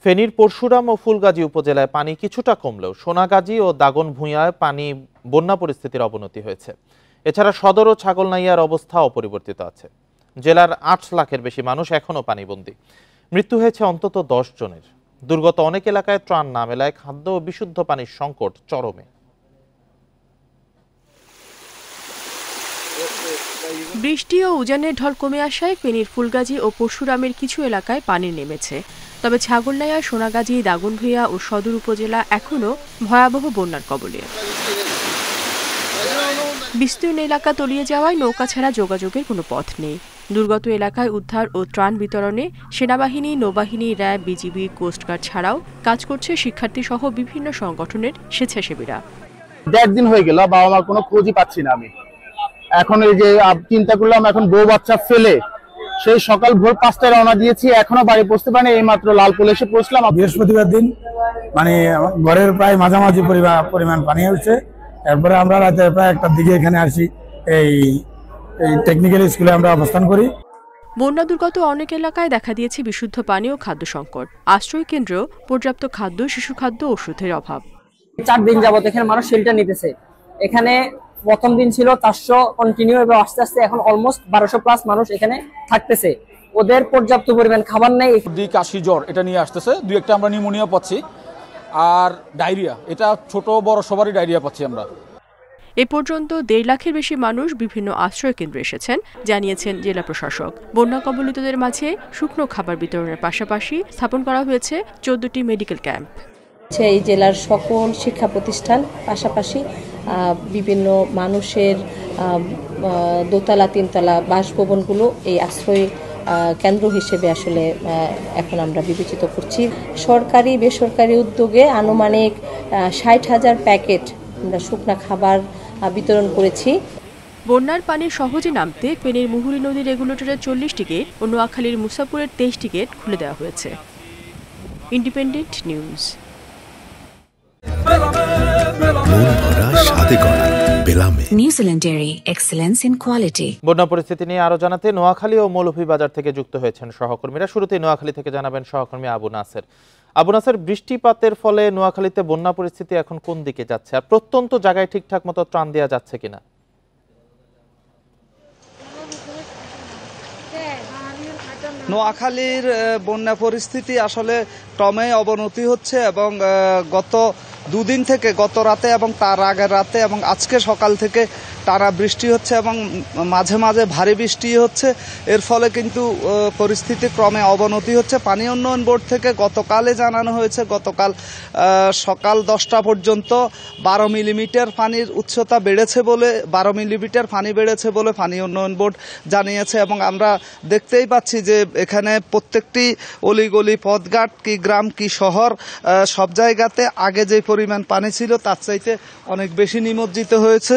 ফেনীর পরশুরাম ও ফুলগাজী উপজেলায় পানি কিছুটা কমলেও সোনাগাজী ও দাগনভূঞায় পানি বন্যা পরিস্থিতির অবনতি হয়েছে। এছাড়া সদর ও ছাগলনাইয়ার অবস্থা অপরিবর্তিত আছে। জেলার ৮ লাখের বেশি মানুষ এখনও পানিবন্দী। মৃত্যু হয়েছে অন্তত ১০ জনের। দুর্গত অনেক এলাকায় ত্রাণ না মেলায় খাদ্য ও বিশুদ্ধ পানির সংকট চরমে। বৃষ্টি ও উজানের ঢল কমে আসায় ফেনীর ফুলগাজী ও পরশুরামের কিছু এলাকায় পানি নেমেছে। তবে ছাগলনাইয়া, সোনাগাজী, দাগনভূঞা ও সদর উপজেলা এখনও ভয়াবহ বন্যার কবলে। বিস্তীর্ণ এলাকা তলিয়ে যাওয়ায় নৌকা ছাড়া যোগাযোগের কোনো পথ নেই। দুর্গত এলাকায় উদ্ধার ও ত্রাণ বিতরণে সেনাবাহিনী, নৌবাহিনী, র্যাব, বিজিবি, কোস্টগার্ড ছাড়াও কাজ করছে শিক্ষার্থী সহ বিভিন্ন সংগঠনের স্বেচ্ছাসেবীরা। ১.৫ দিন হয়ে গেল, বাবা মার কোনো খোঁজই পাচ্ছি না আমি। এখন এই যে চিন্তা করলাম, এখন বউ বাচ্চা ফেলে সেই সকাল ভোর ৫টায় রওনা দিয়েছি, এখনো বাড়ি পৌঁছতে পারিনি। এই মাত্র লালপুল এসে পৌঁছলাম। বৃহস্পতিবার দিন মানে ঘরের প্রায় মাঝামাঝি পরিমাণ পানি হচ্ছে। এরপরে আমরা রাতে প্রায় ১টার দিকে এখানে আসি। এই টেকনিক্যাল স্কুলে আমরা অবস্থান করি। বন্যা দুর্গত অনেক এলাকায় দেখা দিয়েছে বিশুদ্ধ পানি ও খাদ্য সংকট। আশ্রয় কেন্দ্র, পর্যাপ্ত খাদ্য, শিশু খাদ্য, ওষুধের অভাব। ৪ দিন যাবত এখানে মানুষ শেল্টার নিতেছে। এখানে প্রথম দিন ছিল ৪০০ কন্টিনিউ, এবং আস্তে আস্তে এখন অলমোস্ট ১২০০+ মানুষ এখানে থাকতেছে। ওদের পর্যাপ্ত পরিমাণ খাবার নেই। কাশি, জ্বর এটা নিয়ে আসতেছে। ২-১টা আমরা নিউমোনিয়া পাচ্ছি, আর ডায়রিয়া, এটা ছোট বড় সবারই ডায়রিয়া পাচ্ছি আমরা। এ পর্যন্ত ১.৫ লাখের বেশি মানুষ বিভিন্ন আশ্রয় কেন্দ্রে এসেছেন, জানিয়েছেন জেলা প্রশাসক। বন্যা কবলিতদের মাঝে শুকনো খাবার বিতরণের পাশাপাশি স্থাপন করা হয়েছে ১৪টি মেডিকেল ক্যাম্প। এই জেলার সকল শিক্ষা প্রতিষ্ঠান, পাশাপাশি বিভিন্ন মানুষের দোতলা, তিনতলা বাসভবনগুলো এই আশ্রয় কেন্দ্র হিসেবে আসলে এখন আমরা বিবেচিত করছি। সরকারি বেসরকারি উদ্যোগে আনুমানিক ৬০,০০০ প্যাকেট আমরা শুকনা খাবার বিতরণ করেছি। বন্যার পানি সহজে নামতে ফেনীর মুহুরী নদী রেগুলেটরের ৪০টি গেট ও নোয়াখালীর মুসাপুরের ২৩টি গেট খুলে দেওয়া হয়েছে। Independent news. New Zealand dairy, excellence in quality. বন্যা পরিস্থিতি নিয়ে আরো জানাতে নোয়াখালী ও মৌলভীবাজার থেকে যুক্ত হয়েছেন সহকর্মীরা। শুরুতেই নোয়াখালী থেকে জানাবেন সহকর্মী আবু নাসের। আবু নাসের, বৃষ্টিপাতের ফলে নোয়াখালীতে বন্যা পরিস্থিতি এখন কোন দিকে যাচ্ছে, আর প্রত্যন্ত জায়গায় ঠিকঠাক মতো ত্রাণ দেওয়া যাচ্ছে কিনা? নোয়াখালীর বন্যা পরিস্থিতি আসলে ক্রমে অবনতি হচ্ছে, এবং গত দুদিন থেকে, গত রাতে এবং তার আগের রাতে এবং আজকে সকাল থেকে টানা বৃষ্টি হচ্ছে এবং মাঝে মাঝে ভারী বৃষ্টি হচ্ছে। এর ফলে কিন্তু পরিস্থিতি ক্রমে অবনতি হচ্ছে। পানি উন্নয়ন বোর্ড থেকে গতকালে জানানো হয়েছে, গতকাল সকাল 10টা পর্যন্ত 12 মিলিমিটার পানির উচ্চতা বেড়েছে বলে, 12 মিলিমিটার পানি বেড়েছে বলে পানি উন্নয়ন বোর্ড জানিয়েছে। এবং আমরা দেখতেই পাচ্ছি যে এখানে প্রত্যেকটি অলিগলি, পথঘাট, কি গ্রাম কি শহর, সব জায়গাতে আগে যে পরিমাণ পানি ছিল তার চাইতে অনেক বেশি নিমজ্জিত হয়েছে।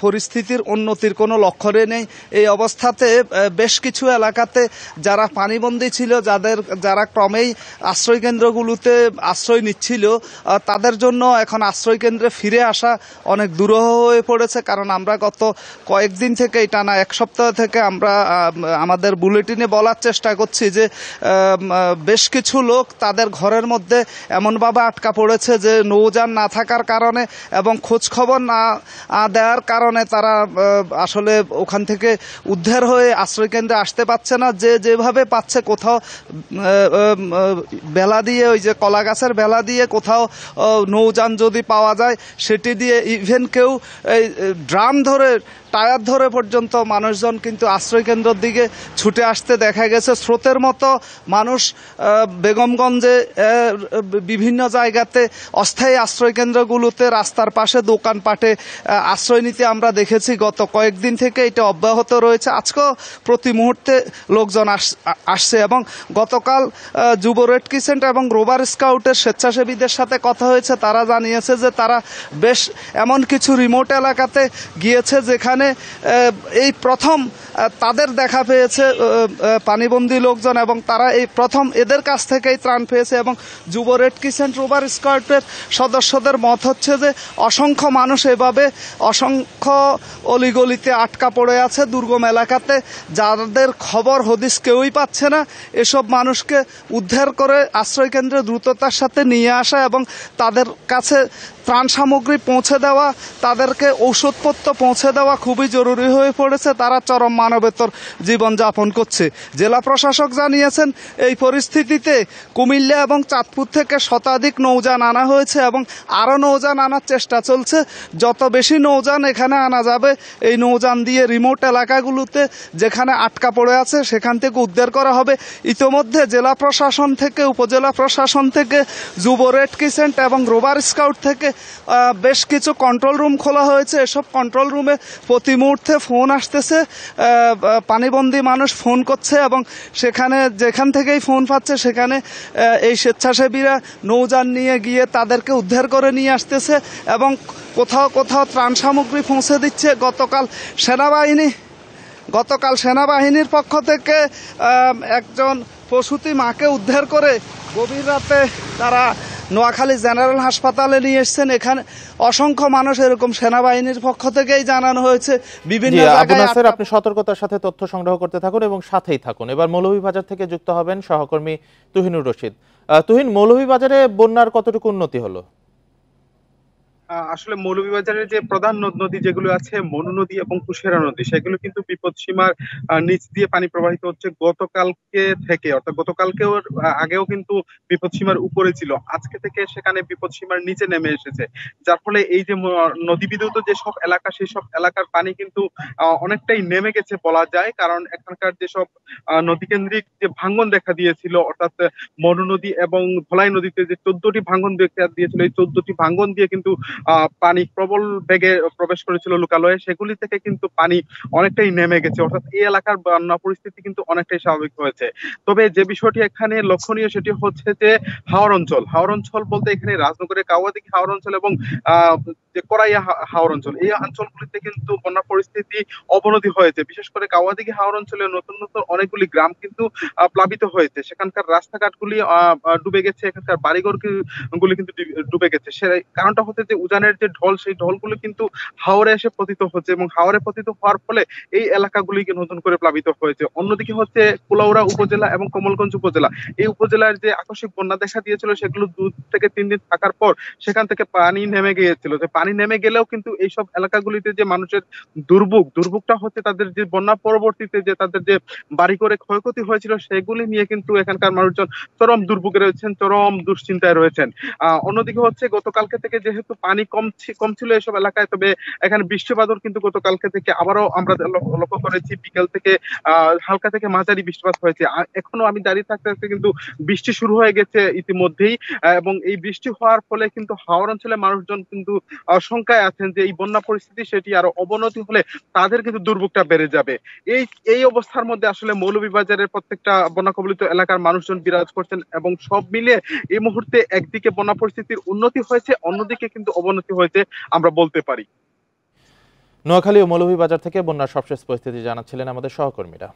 পরিস্থিতির উন্নতির কোনো লক্ষণই নেই। এই অবস্থাতে বেশ কিছু এলাকাতে যারা পানিবন্দী ছিল, যারা ক্রমেই আশ্রয় কেন্দ্রগুলোতে আশ্রয় নিচ্ছিল, তাদের জন্য এখন আশ্রয় কেন্দ্রে ফিরে আসা অনেক দুরূহ হয়ে পড়েছে। কারণ আমরা গত কয়েকদিন থেকে, টানা 1 সপ্তাহ থেকে আমরা আমাদের বুলেটিনে বলার চেষ্টা করছি যে বেশ কিছু লোক তাদের ঘরের মধ্যে এমনভাবে আটকা পড়েছে যে নৌযান না থাকার কারণে এবং খোঁজ খবর না দেওয়ার কারণে তারা আসলে ওখান থেকে উদ্ধার হয়ে আশ্রয় কেন্দ্রে আসতে পারছে না। যেভাবে পাচ্ছে, কোথাও বেলা দিয়ে, ওই যে কলা গাছের বেলা দিয়ে কোথাও নৌযান যদি পাওয়া যায় সেটি দিয়ে, ইভেন কেউ এই ড্রাম ধরে, টায়ার ধরে পর্যন্ত মানুষজন কিন্তু আশ্রয় কেন্দ্রের দিকে ছুটে আসতে দেখা গেছে। স্রোতের মতো মানুষ বেগমগঞ্জে বিভিন্ন জায়গাতে অস্থায়ী আশ্রয় কেন্দ্রগুলোতে রাস্তার পাশে দোকানপাটে আশ্রয় নিতে আমরা দেখেছি। গত কয়েকদিন থেকে এটা অব্যাহত রয়েছে। আজকেও প্রতি মুহূর্তে লোকজন আসছে। এবং গতকাল যুব রেড ক্রিসেন্ট এবং রোভার স্কাউটের স্বেচ্ছাসেবীদের সাথে কথা হয়েছে। তারা জানিয়েছে যে তারা বেশ এমন কিছু রিমোট এলাকাতে গিয়েছে যেখানে এই প্রথম তাদের দেখা পেয়েছে পানিবন্দী লোকজন, এবং তারা এই প্রথম এদের কাছ থেকেই ত্রাণ পেয়েছে। এবং যুব রেড ক্রিসেন্ট, রোভার স্কাউটের সদস্যদের মত হচ্ছে যে অসংখ্য মানুষ এভাবে অসংখ্য অলিগলিতে আটকা পড়ে আছে দুর্গম এলাকাতে, যাদের খবর হদিস কেউই পাচ্ছে না। এসব মানুষকে উদ্ধার করে আশ্রয়কেন্দ্রে দ্রুততার সাথে নিয়ে আসা এবং তাদের কাছে ত্রাণ সামগ্রী পৌঁছে দেওয়া, তাদেরকে ঔষধপত্র পৌঁছে দেওয়া খুবই জরুরি হয়ে পড়েছে। তারা চরম মানবেতর জীবনযাপন করছে। জেলা প্রশাসক জানিয়েছেন এই পরিস্থিতিতে কুমিল্লা এবং চাঁদপুর থেকে শতাধিক নৌযান আনা হয়েছে এবং আরও নৌযান আনার চেষ্টা চলছে। যত বেশি নৌযান এখানে আনা যাবে, এই নৌযান দিয়ে রিমোট এলাকাগুলোতে যেখানে আটকা পড়ে আছে সেখান থেকে উদ্ধার করা হবে। ইতোমধ্যে জেলা প্রশাসন থেকে, উপজেলা প্রশাসন থেকে, যুব রেড ক্রিসেন্ট এবং রোভার স্কাউট থেকে বেশ কিছু কন্ট্রোল রুম খোলা হয়েছে। এসব কন্ট্রোল রুমে প্রতি মুহূর্তে ফোন আসতেছে, পানিবন্দী মানুষ ফোন করছে এবং সেখানে যেখান থেকেই ফোন পাচ্ছে সেখানে এই স্বেচ্ছাসেবীরা নৌযান নিয়ে গিয়ে তাদেরকে উদ্ধার করে নিয়ে আসতেছে এবং কোথাও কোথাও ত্রাণ সামগ্রী পৌঁছে দিচ্ছে। গতকাল সেনাবাহিনীর পক্ষ থেকে একজন প্রসূতি মাকে উদ্ধার করে গভীর রাতে তারা নোয়াখালী জেনারেল হাসপাতালে নিয়ে এসেছেন। এখানে অসংখ্য মানুষ এরকম সেনাবাহিনীর পক্ষ থেকেই জানানো হয়েছে বিভিন্ন জায়গায়। আপনি সতর্কতার সাথে তথ্য সংগ্রহ করতে থাকুন এবং সাথেই থাকুন। এবার মৌলভীবাজার থেকে যুক্ত হবেন সহকর্মী তুহিনুর রশিদ। তুহিন, মৌলভীবাজারে বন্যার কতটুকু উন্নতি হলো? আসলে মৌলভীবাজারের যে প্রধান নদী যেগুলো আছে, মনু নদী এবং কুশিয়ারা নদী, সেগুলো কিন্তু বিপদ সীমার নিচ দিয়ে পানি প্রবাহিত হচ্ছে গতকালকে থেকে। অর্থাৎ গতকালকেও আগেও কিন্তু বিপদ সীমার উপরে ছিল, আজকে থেকে সেখানে বিপদ সীমার নিচে নেমে এসেছে। যার ফলে এই যে নদী বিদ্যুৎ যে সব এলাকা, সেই সব এলাকার পানি কিন্তু অনেকটাই নেমে গেছে বলা যায়। কারণ এখানকার যেসব নদী কেন্দ্রিক যে ভাঙ্গন দেখা দিয়েছিল, অর্থাৎ মনু নদী এবং ধলাই নদীতে যে 14টি ভাঙ্গন দেখা দিয়েছিল, এই 14টি ভাঙ্গন দিয়ে কিন্তু পানি প্রবল বেগে প্রবেশ করেছিল লোকালয়ে, সেগুলি থেকে কিন্তু পানি অনেকটাই নেমে গেছে। অর্থাৎ এই এলাকার বন্যা পরিস্থিতি কিন্তু অনেকটাই স্বাভাবিক হয়েছে। তবে যে বিষয়টি এখানে লক্ষণীয় সেটি হচ্ছে যে হাওর অঞ্চল বলতে এখানে রাজনগরের কাওয়াদিঘি হাওর অঞ্চল এবং যে করাইয়া হাওর অঞ্চল, এই অঞ্চলগুলিতে কিন্তু বন্যা পরিস্থিতি অবনতি হয়েছে। বিশেষ করে কাওয়াদিঘি হাওর অঞ্চলে নতুন নতুন অনেকগুলি গ্রাম কিন্তু প্লাবিত হয়েছে। সেখানকার রাস্তাঘাটগুলি ডুবে গেছে, এখানকার বাড়িঘর গুলি কিন্তু ডুবে গেছে। সে কারণটা হচ্ছে যে উজানের যে ঢল, সেই ঢলগুলো কিন্তু হাওরে এসে পতিত হচ্ছে এবং হাওরে পতিত হওয়ার ফলে এই এলাকাগুলিকে নতুন করে প্লাবিত হয়েছে। অন্যদিকে হচ্ছে কুলাউড়া উপজেলা এবং কমলগঞ্জ উপজেলা, এই উপজেলার যে আকস্মিক বন্যা দেখা দিয়েছিল সেগুলো 2 থেকে 3 দিন থাকার পর সেখান থেকে পানি নেমে গিয়েছিল। যে পানি নেমে গেলেও কিন্তু এইসব এলাকাগুলিতে যে মানুষের দুর্ভোগটা হচ্ছে তাদের যে বন্যা পরবর্তীতে যে তাদের যে বাড়ি করে ক্ষয়ক্ষতি হয়েছিল সেগুলি নিয়ে কিন্তু এখানকার মানুষজন চরম দুর্ভোগে রয়েছেন, চরম দুশ্চিন্তায় রয়েছেন। অন্যদিকে হচ্ছে গতকালকে থেকে যেহেতু পানি কম ছিল এসব এলাকায়, তবে এখানে বৃষ্টিপাতও কিন্তু গতকালকে থেকে আবারও আমরা লক্ষ্য করেছি। বিকেল থেকে হালকা থেকে মাঝারি বৃষ্টিপাত হয়েছে। এখনো আমি দাঁড়িয়ে থাকতে কিন্তু বৃষ্টি শুরু হয়ে গেছে ইতিমধ্যেই, এবং এই বৃষ্টি হওয়ার ফলে কিন্তু হাওর অঞ্চলে মানুষজন কিন্তু শঙ্কায় আছেন যে এই বন্যা পরিস্থিতি সেটি আরো অবনতি হলে তাদের কিন্তু দুর্ভোগটা বেড়ে যাবে। এই অবস্থার মধ্যে আসলে মৌলভীবাজারের প্রত্যেকটা বন্যা কবলিত এলাকার মানুষজন বিরাজ করছেন এবং সব মিলিয়ে এই মুহূর্তে একদিকে বন্যা পরিস্থিতির উন্নতি হয়েছে, অন্যদিকে কিন্তু অবনতি হয়েছে আমরা বলতে পারি। নোয়াখালী ও মৌলভীবাজার থেকে বন্যার সবশেষ পরিস্থিতি জানাচ্ছিলেন আমাদের সহকর্মীরা।